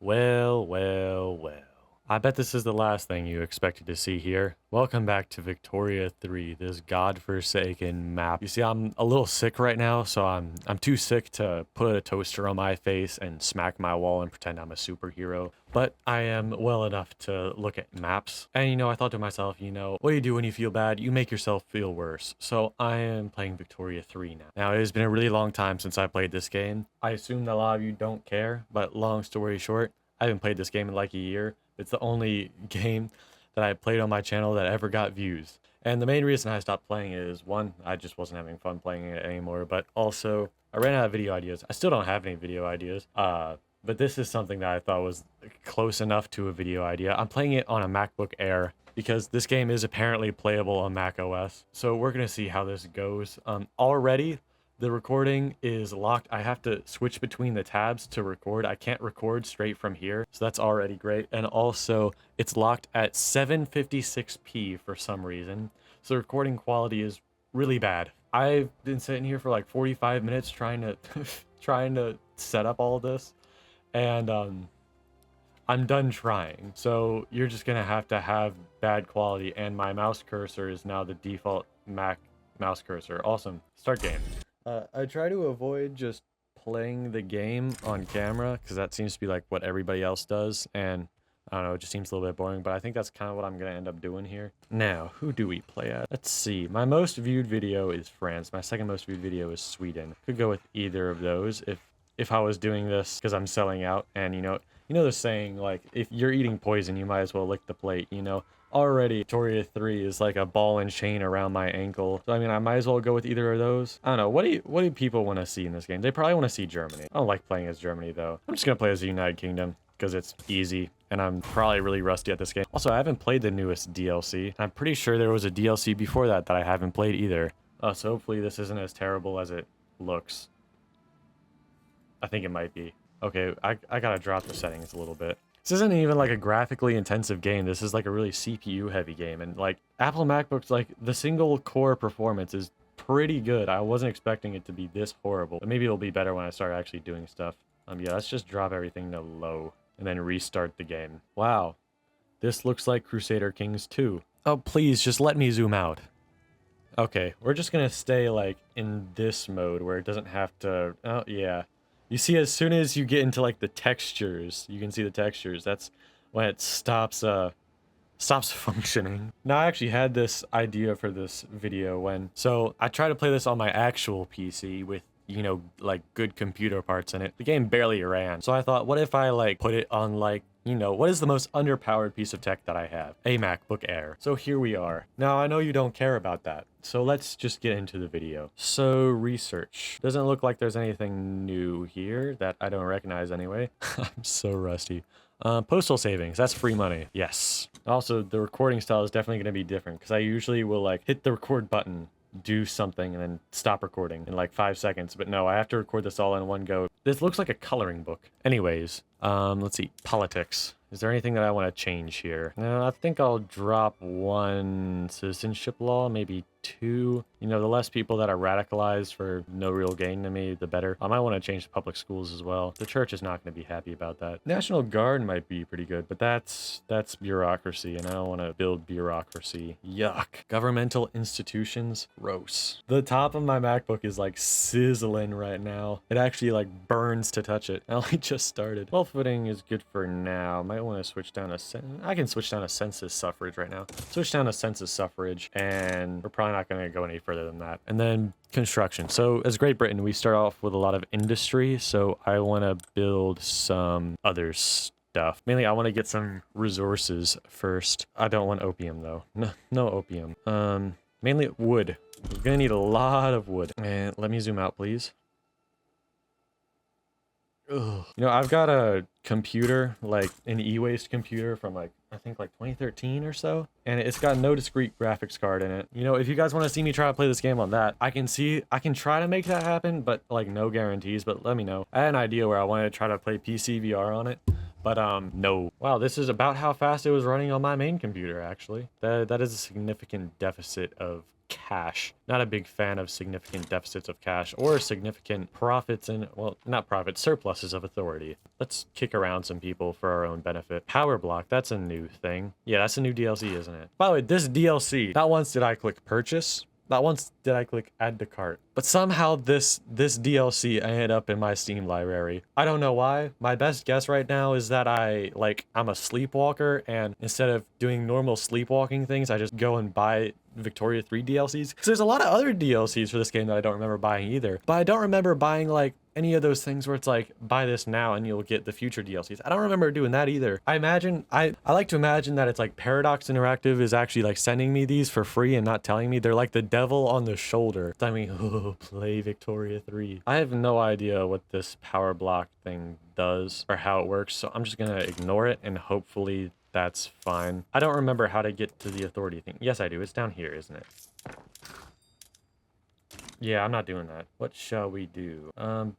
Well, well, well. I bet this is the last thing you expected to see here. Welcome back to Victoria 3, this godforsaken map. You see, I'm a little sick right now, so I'm too sick to put a toaster on my face and smack my wall and pretend I'm a superhero. But I am well enough to look at maps. And I thought to myself, what do you do when you feel bad? You make yourself feel worse. So I am playing Victoria 3 now. Now, it has been a really long time since I played this game. I assume that a lot of you don't care, but long story short, I haven't played this game in like a year. It's the only game that I played on my channel that ever got views. And the main reason I stopped playing it is, one, I just wasn't having fun playing it anymore, but also I ran out of video ideas. I still don't have any video ideas, but this is something that I thought was close enough to a video idea. I'm playing it on a MacBook Air because this game is apparently playable on Mac OS. So we're going to see how this goes. Already, the recording is locked. I have to switch between the tabs to record. I can't record straight from here, so that's already great. And also, it's locked at 756p for some reason, so the recording quality is really bad. I've been sitting here for like 45 minutes trying to trying to set up all of this, and I'm done trying. So you're just gonna have to have bad quality, and my mouse cursor is now the default Mac mouse cursor. Awesome. Start game. I try to avoid just playing the game on camera because that seems to be like what everybody else does, and I don't know, it just seems a little bit boring, but I think that's kind of what I'm going to end up doing here. Now, who do we play at? Let's see. My most viewed video is France. My second most viewed video is Sweden. Could go with either of those if I was doing this because I'm selling out, and you know the saying, like, if you're eating poison, you might as well lick the plate, Already, Victoria 3 is like a ball and chain around my ankle. So, I mean, I might as well go with either of those. I don't know. What do people want to see in this game? They probably want to see Germany. I don't like playing as Germany, though. I'm just going to play as the United Kingdom because it's easy, and I'm probably really rusty at this game. Also, I haven't played the newest DLC. I'm pretty sure there was a DLC before that I haven't played either. So hopefully this isn't as terrible as it looks. I think it might be. Okay, I gotta drop the settings a little bit. This isn't even like a graphically intensive game. This is like a really CPU heavy game, and like Apple MacBooks, like the single core performance is pretty good. I wasn't expecting it to be this horrible, but maybe it'll be better when I start actually doing stuff. Yeah, let's just drop everything to low and then restart the game. Wow, this looks like Crusader Kings 2. Oh, please just let me zoom out. Okay, we're just gonna stay like in this mode where it doesn't have to. Oh yeah. You see, as soon as you get into like the textures, you can see the textures. That's when it stops functioning. Now, I actually had this idea for this video so I tried to play this on my actual PC with, like good computer parts in it. The game barely ran. So I thought, what if I like put it on like, what is the most underpowered piece of tech that I have? A MacBook Air. So here we are. Now, I know you don't care about that, so let's just get into the video. So, research. Doesn't look like there's anything new here that I don't recognize anyway. I'm so rusty. Postal savings, that's free money. Yes. Also, the recording style is definitely going to be different because I usually will like hit the record button, do something, and then stop recording in like 5 seconds. But no, I have to record this all in one go. This looks like a coloring book. Anyways, let's see. Politics. Is there anything that I want to change here? No, I think I'll drop 1 citizenship law, maybe 2. The less people that are radicalized for no real gain to me, the better. I might want to change the public schools as well. The church is not going to be happy about that. National Guard might be pretty good, but that's bureaucracy, and I don't want to build bureaucracy. Yuck. Governmental institutions, gross. The top of my MacBook is like sizzling right now. It actually like burns to touch it. I only just started. 12 footing is good for now. Might want to switch down to I can switch down to census suffrage right now. Switch down to census suffrage, and we're probably not going to go any further than that. And then construction. So as Great Britain, we start off with a lot of industry, so I want to build some other stuff. Mainly I want to get some resources first. I don't want opium though. No opium. Mainly wood. We're gonna need a lot of wood. And let me zoom out, please. Ugh. I've got a computer, like an e-waste computer from like, I think like 2013 or so, and it's got no discrete graphics card in it. If you guys want to see me try to play this game on that, I can try to make that happen, but like no guarantees, but let me know. I had an idea where I wanted to try to play PC VR on it, but no. Wow, this is about how fast it was running on my main computer, actually. That is a significant deficit of cash. Not a big fan of significant deficits of cash or significant profits and, well, not profits, surpluses of authority. Let's kick around some people for our own benefit. Power block, that's a new thing. Yeah, that's a new DLC, isn't it? By the way, this DLC, not once did I click purchase. Not once did I click add to cart, but somehow this DLC ended up in my Steam library. I don't know why. My best guess right now is that I'm a sleepwalker, and instead of doing normal sleepwalking things, I just go and buy Victoria 3 DLCs. Because there's a lot of other DLCs for this game that I don't remember buying either. But I don't remember buying like any of those things where it's like, buy this now and you'll get the future DLCs. I don't remember doing that either. I like to imagine that it's like Paradox Interactive is actually like sending me these for free and not telling me. They're like the devil on the shoulder. I mean, oh, play Victoria 3. I have no idea what this power block thing does or how it works, so I'm just gonna ignore it and hopefully that's fine. I don't remember how to get to the authority thing. Yes, I do. It's down here, isn't it? Yeah, I'm not doing that. What shall we do?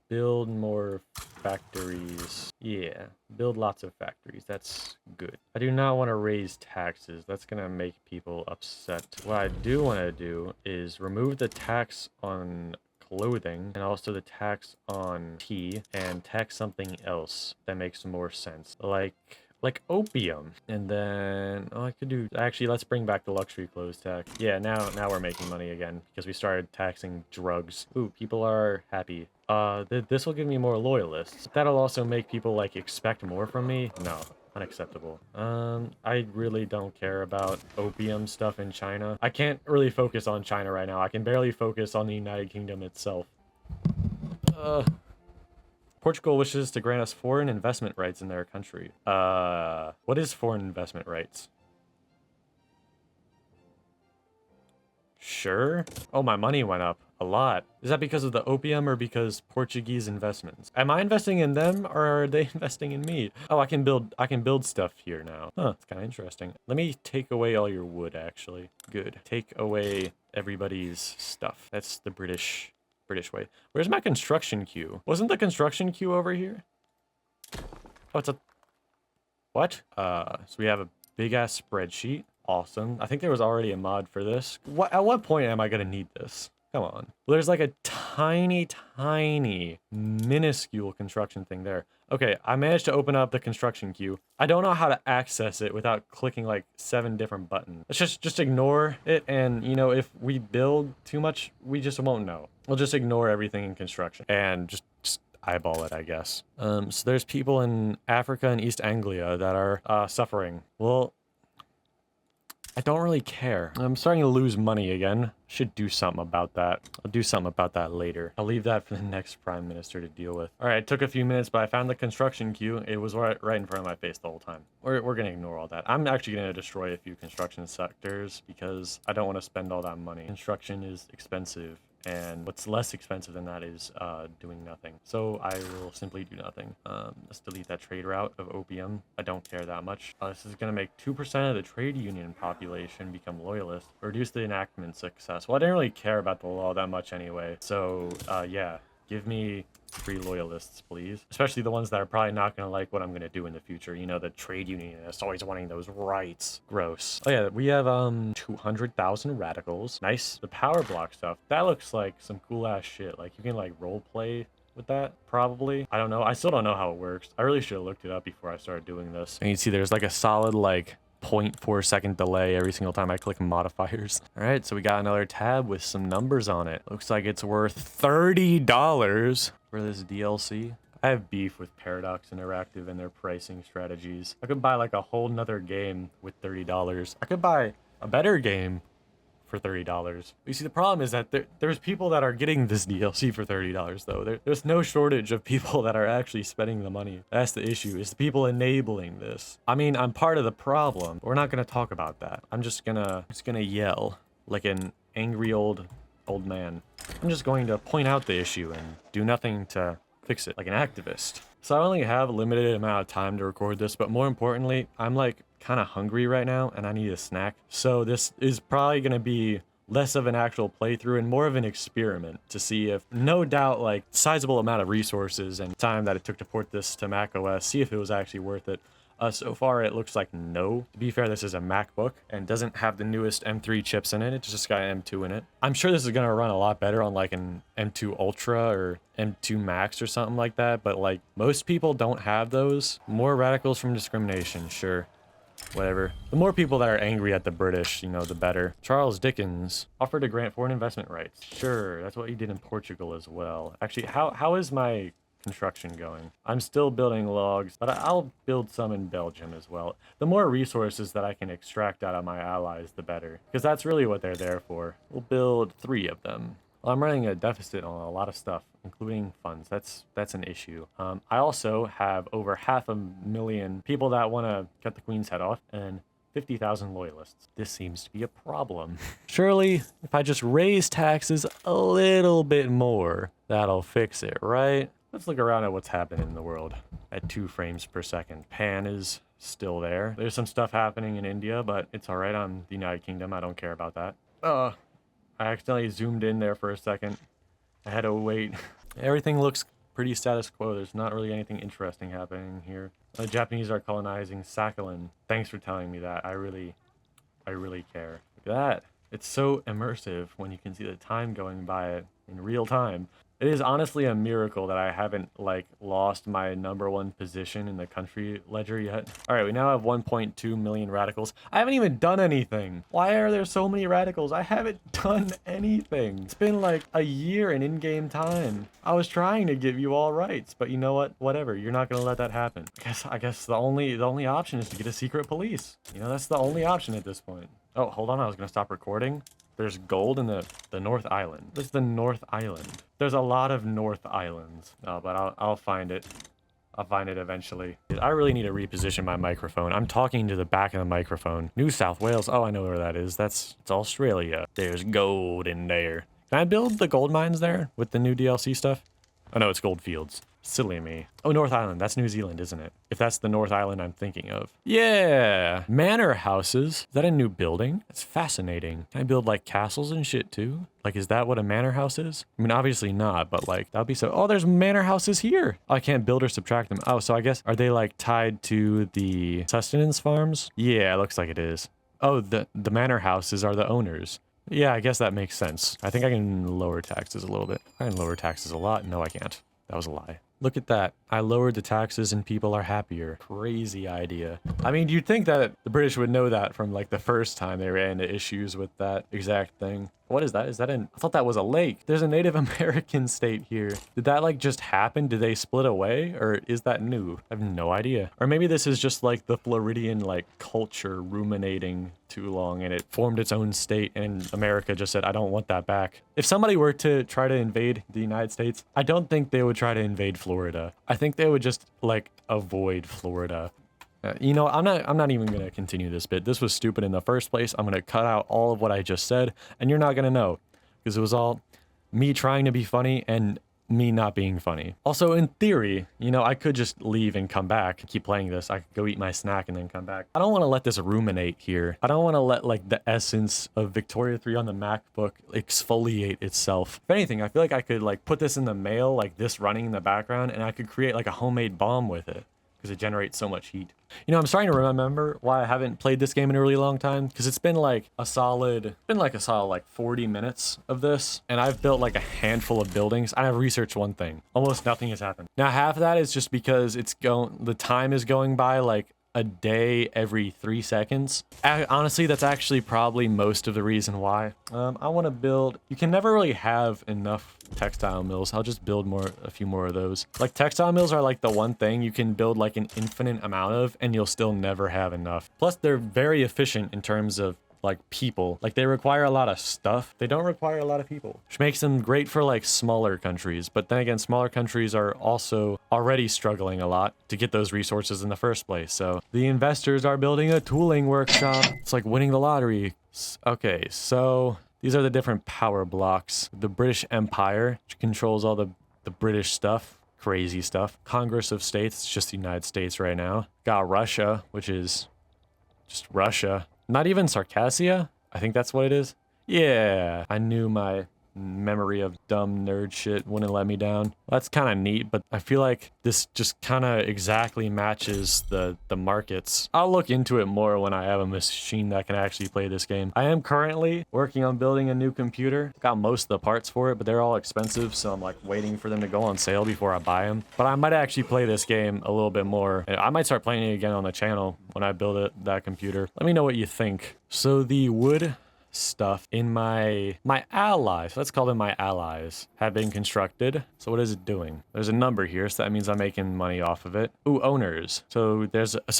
Build more factories. Yeah, build lots of factories. That's good. I do not want to raise taxes. That's gonna make people upset. What I do want to do is remove the tax on clothing and also the tax on tea and tax something else that makes more sense. Like opium. And then, oh, I could do, actually, let's bring back the luxury clothes tax. Yeah, now we're making money again because we started taxing drugs. Ooh, people are happy. This will give me more loyalists. That'll also make people like expect more from me. No, unacceptable. I really don't care about opium stuff in China. I can't really focus on China right now. I can barely focus on the United Kingdom itself. Portugal wishes to grant us foreign investment rights in their country. What is foreign investment rights? Sure. Oh, my money went up a lot. Is that because of the opium or because Portuguese investments? Am I investing in them or are they investing in me? Oh, I can build stuff here now. Huh, it's kind of interesting. Let me take away all your wood, actually. Good. Take away everybody's stuff. That's the British way. Where's my construction queue? Wasn't the construction queue over here? Oh, it's a... What? So we have a big-ass spreadsheet. Awesome. I think there was already a mod for this. At what point am I gonna need this? Come on. Well, there's like a tiny, minuscule construction thing there. Okay, I managed to open up the construction queue. I don't know how to access it without clicking like 7 different buttons. Let's just ignore it, and you know, if we build too much, we just won't know. We'll just ignore everything in construction and just eyeball it, I guess. So there's people in Africa and East Anglia that are suffering. Well, I don't really care. I'm starting to lose money again. Should do something about that. I'll do something about that later. I'll leave that for the next prime minister to deal with. All right, it took a few minutes, but I found the construction queue. It was right in front of my face the whole time. We're gonna ignore all that. I'm actually gonna destroy a few construction sectors because I don't want to spend all that money. Construction is expensive. And what's less expensive than that is doing nothing. So I will simply do nothing. Let's delete that trade route of opium. I don't care that much. This is going to make 2% of the trade union population become loyalists. Reduce the enactment success. Well, I didn't really care about the law that much anyway. So yeah, give me 3 loyalists, please. Especially the ones that are probably not going to like what I'm going to do in the future. You know, the trade unionists always wanting those rights. Gross. Oh yeah, we have 200,000 radicals. Nice. The power block stuff. That looks like some cool ass shit. Like you can like role play with that, probably. I don't know. I still don't know how it works. I really should have looked it up before I started doing this. And you see there's like a solid like 0.4 second delay every single time I click modifiers. All right, so we got another tab with some numbers on it. Looks like it's worth $30 for this DLC. I have beef with Paradox Interactive and their pricing strategies. I could buy like a whole nother game with $30. I could buy a better game for $30. You see, the problem is that there's people that are getting this DLC for $30 though. There's no shortage of people that are actually spending the money. That's the issue, is the people enabling this. I mean, I'm part of the problem. We're not gonna talk about that. I'm just gonna yell like an angry old man. I'm just going to point out the issue and do nothing to fix it like an activist. So I only have a limited amount of time to record this, but more importantly, I'm like kind of hungry right now and I need a snack. So this is probably going to be less of an actual playthrough and more of an experiment to see if, no doubt, like sizable amount of resources and time that it took to port this to macOS, see if it was actually worth it. So far, it looks like no. To be fair, this is a MacBook and doesn't have the newest M3 chips in it. It's just got M2 in it. I'm sure this is going to run a lot better on like an M2 Ultra or M2 Max or something like that. But like most people don't have those. More radicals from discrimination, sure. Whatever. The more people that are angry at the British, you know, the better. Charles Dickens offered to grant foreign investment rights. Sure, that's what he did in Portugal as well. Actually, how is my construction going? I'm still building logs, but I'll build some in Belgium as well. The more resources that I can extract out of my allies, the better. Because that's really what they're there for. We'll build 3 of them. Well, I'm running a deficit on a lot of stuff, including funds. That's an issue. I also have over 500,000 people that want to cut the Queen's head off and 50,000 loyalists. This seems to be a problem. Surely, if I just raise taxes a little bit more, that'll fix it, right? Let's look around at what's happening in the world at 2 frames per second. Pan is still there. There's some stuff happening in India, but it's all right. I'm the United Kingdom. I don't care about that. I accidentally zoomed in there for a second. I had to wait. Everything looks pretty status quo. There's not really anything interesting happening here. The Japanese are colonizing Sakhalin. Thanks for telling me that. I really care. Look at that. It's so immersive when you can see the time going by in real time. It is honestly a miracle that I haven't like lost my #1 position in the country ledger yet. All right, we now have 1.2 million radicals. I haven't even done anything. Why are there so many radicals? I haven't done anything. It's been like a year in in-game time. I was trying to give you all rights, but you know what? Whatever. You're not gonna let that happen. I guess the only option is to get a secret police. You know, that's the only option at this point. Oh, hold on. I was gonna stop recording. There's gold in the North Island. This is the North Island. There's a lot of North Islands. Oh, but I'll find it. I'll find it eventually. I really need to reposition my microphone. I'm talking to the back of the microphone. New South Wales. Oh, I know where that is. It's Australia. There's gold in there. Can I build the gold mines there with the new DLC stuff? Oh no, it's gold fields. Silly me. Oh, North Island. That's New Zealand, isn't it? If that's the North Island I'm thinking of. Yeah. Manor houses. Is that a new building? That's fascinating. Can I build like castles and shit too? Like, is that what a manor house is? I mean, obviously not, but like, that'd be so. Oh, there's manor houses here. Oh, I can't build or subtract them. Oh, so I guess, are they like tied to the sustenance farms? Yeah, it looks like it is. Oh, the manor houses are the owners. Yeah, I guess that makes sense. I think I can lower taxes a little bit. I can lower taxes a lot. No, I can't. That was a lie. Look at that. I lowered the taxes and people are happier. Crazy idea. I mean, you'd think that the British would know that from like the first time they ran into issues with that exact thing. What is that? Is that I thought that was a lake. There's a Native American state here. Did that like just happen? Did they split away? Or is that new? I have no idea. Or maybe this is just like the Floridian like culture ruminating too long and it formed its own state and America just said, I don't want that back. If somebody were to try to invade the United States, I don't think they would try to invade Florida. I think they would just like avoid Florida. You know, I'm not even going to continue this bit. This was stupid in the first place. I'm going to cut out all of what I just said, and you're not going to know, because it was all me trying to be funny and me not being funny. Also, in theory, you know, I could just leave and come back, keep playing this. I could go eat my snack and then come back. I don't want to let this ruminate here. I don't want to let like the essence of Victoria 3 on the MacBook exfoliate itself. If anything, I feel like I could like put this in the mail, like this running in the background, and I could create like a homemade bomb with it, because it generates so much heat. You know, I'm starting to remember why I haven't played this game in a really long time, because it's been like a solid 40 minutes of this, and I've built like a handful of buildings. I have researched one thing. Almost nothing has happened. Now, half of that is just because the time is going by like a day every 3 seconds. Honestly, that's actually probably most of the reason why. I want to build... You can never really have enough textile mills. I'll just build a few more of those. Like, textile mills are like the one thing you can build like an infinite amount of, and you'll still never have enough. Plus, they're very efficient in terms of like people. Like, they require a lot of stuff. They don't require a lot of people, which makes them great for like smaller countries. But then again, smaller countries are also already struggling a lot to get those resources in the first place. So the investors are building a tooling workshop. It's like winning the lottery. Okay, so these are the different power blocks. The British Empire, which controls all the British stuff. Crazy stuff. Congress of States, it's just the United States right now. Got Russia, which is just Russia. Not even Circassia? I think that's what it is. Yeah, I knew my memory of dumb nerd shit wouldn't let me down. That's kind of neat, but I feel like this just kind of exactly matches the markets. I'll look into it more when I have a machine that can actually play this game. I am currently working on building a new computer. Got most of the parts for it, but they're all expensive, so I'm like waiting for them to go on sale before I buy them. But I might actually play this game a little bit more. I might start playing it again on the channel when I build that computer. Let me know what you think. So the wood stuff in my allies, let's call them my allies, have been constructed. So what is it doing? There's a number here, so that means I'm making money off of it. Ooh, owners. So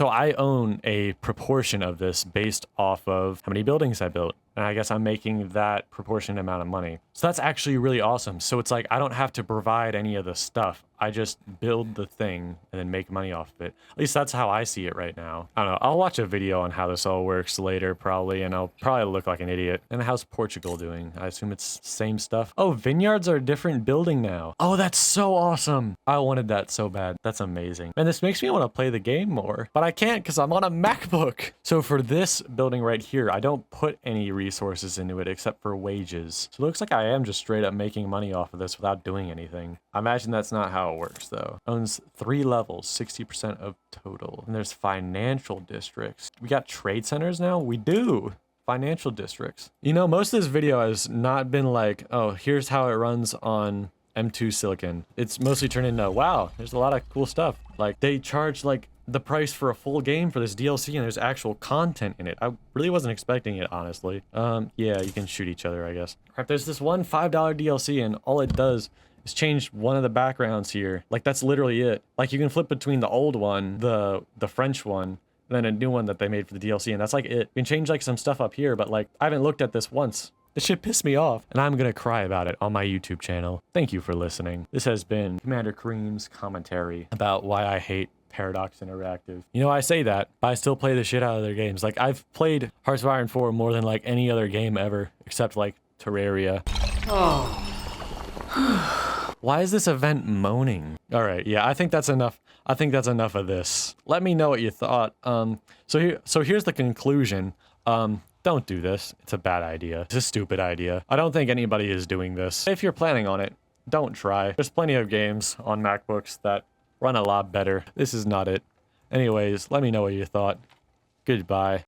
I own a proportion of this based off of how many buildings I built. And I guess I'm making that proportionate amount of money. So that's actually really awesome. So it's like I don't have to provide any of the stuff. I just build the thing and then make money off of it. At least that's how I see it right now. I don't know. I'll watch a video on how this all works later probably, and I'll probably look like an idiot. And how's Portugal doing? I assume it's same stuff. Oh, vineyards are a different building now. Oh, that's so awesome. I wanted that so bad. That's amazing. And this makes me want to play the game more, but I can't because I'm on a MacBook. So for this building right here, I don't put any resources into it except for wages. So it looks like I am just straight up making money off of this without doing anything. I imagine that's not how it works though. Owns 3 levels, 60% of total. And there's financial districts. We got trade centers now? We do. Financial districts. You know, most of this video has not been like, oh, here's how it runs on M2 Silicon. It's mostly turned into, wow, there's a lot of cool stuff. Like they charge like the price for a full game for this DLC and there's actual content in it. I really wasn't expecting it, honestly. Yeah, you can shoot each other, I guess. All right, there's this one $5 DLC and all it does is change one of the backgrounds here. Like that's literally it. Like you can flip between the old one, the French one, and then a new one that they made for the DLC, and that's like it. You can change like some stuff up here, but like I haven't looked at this once. This shit pissed me off, and I'm gonna cry about it on my YouTube channel. Thank you for listening. This has been Commander Kareem's commentary about why I hate Paradox Interactive. You know, I say that, but I still play the shit out of their games. Like I've played Hearts of Iron 4 more than like any other game ever, except like Terraria. Oh. Why is this event moaning? All right, yeah, I think that's enough. I think that's enough of this. Let me know what you thought. So here's the conclusion. Don't do this. It's a bad idea. It's a stupid idea. I don't think anybody is doing this. If you're planning on it, don't try. There's plenty of games on MacBooks that run a lot better. This is not it. Anyways, let me know what you thought. Goodbye.